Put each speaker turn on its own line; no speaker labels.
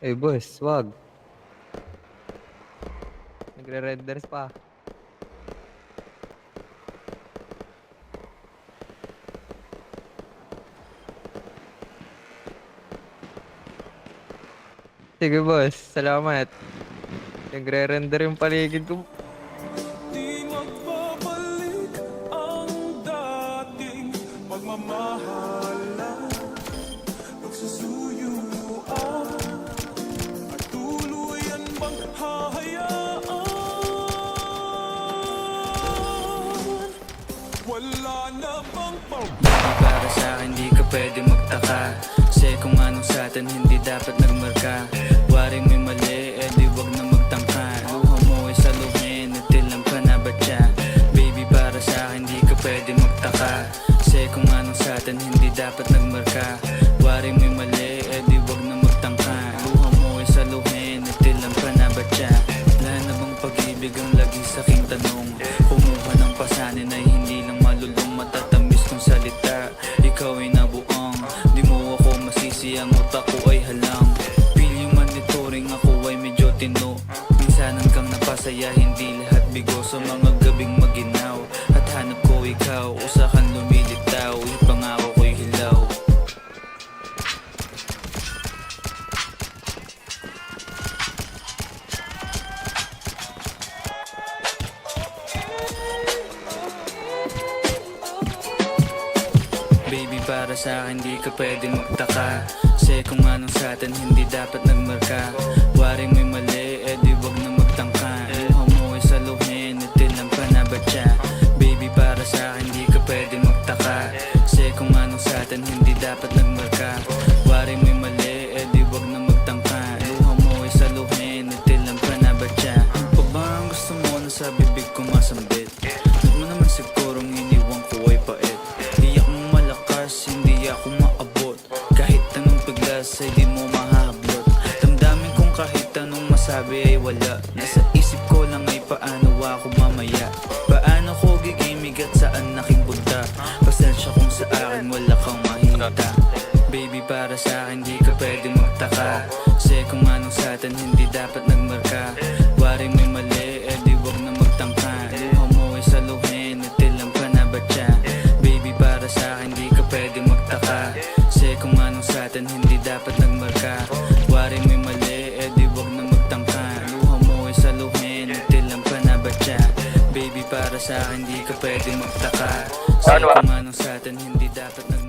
Eh boss, wag. Nagre-renders pa. Sige boss, salamat. Nagre-render yung paligid ko.
Di magbabalik ang dating pagmamahalan, pagsusuyuan, at tuluyan bang hahayaan? Wala na bang
Para sa'kin di ka pwede magtaka, kasi kung anong sa'tin hindi dapat nagmarka. Waring may mali, eh di wag na magtangka. Luha mo ay saluhin, natilang ka na ba siya? Baby para sa'kin di ka pwede magtaka, kasi kung anong sa'tin hindi dapat nagmarka. Waring may mali, eh di wag na magtangka. Luha mo ay saluhin, natilang ka na ba siya? Wala na bang pag-ibig ang lagi sa'king tanong? Kumuha ng pasanin ay hindi lang malulong, matatamis kong salita. Ikaw ay nabuang, di mo ako masisi, ang utak ko ay halang. Feel yung monitoring, ako ay medyo tino. Minsanan kang napasaya, hindi lahat bigo. Sa mga gabing maginaw, at hanap ko ikaw, usakan lumilitaw, ipangako ko'y hilaw. Baby para sa'kin di ka pwede magtaka, kasi kung anong sa'tin hindi dapat nagmarka. Waring may mali, eh di wag na magtangka. Luha mo ay saluhin, natilang pa na ba siya? Baby para sa'kin di ka pwede magtaka, kasi kung anong sa'tin hindi dapat nagmarka. Waring may mali, eh di wag na magtangka. Luha mo ay saluhin, natilang pa na ba siya? Ano pa ba ang gusto mo na sa bibig ko masambit? Huwag mo naman sigurong iniwan ko ay pait. Di ako malakas, hindi ako maabot, kahit anong paglas ay di mo mahahablot. Damdamin kong kahit anong masabi ay wala. Nasa isip ko lang ay paano ako mamaya. Paano ko gigimig at saan nakipunta? Pasensya kung sa akin wala kang mahita. Baby para sa'kin di ka pwede magtaka, kasi kung anong sa'tin hindi dapat nagmarka. Waring may mali, eh di wag na magtangka. Luha mo ay saluhin, natilang pa na ba siya? Baby para sa'kin di ka pwede magtaka, kasi kung anong sa'tin hindi dapat nagmarka. Waring may mali, eh di wag na magtangka. Luha mo ay saluhin, natilang pa na ba siya? Baby para sa'kin di ka pwede magtaka, kasi kung anong sa'tin hindi dapat nagmarka.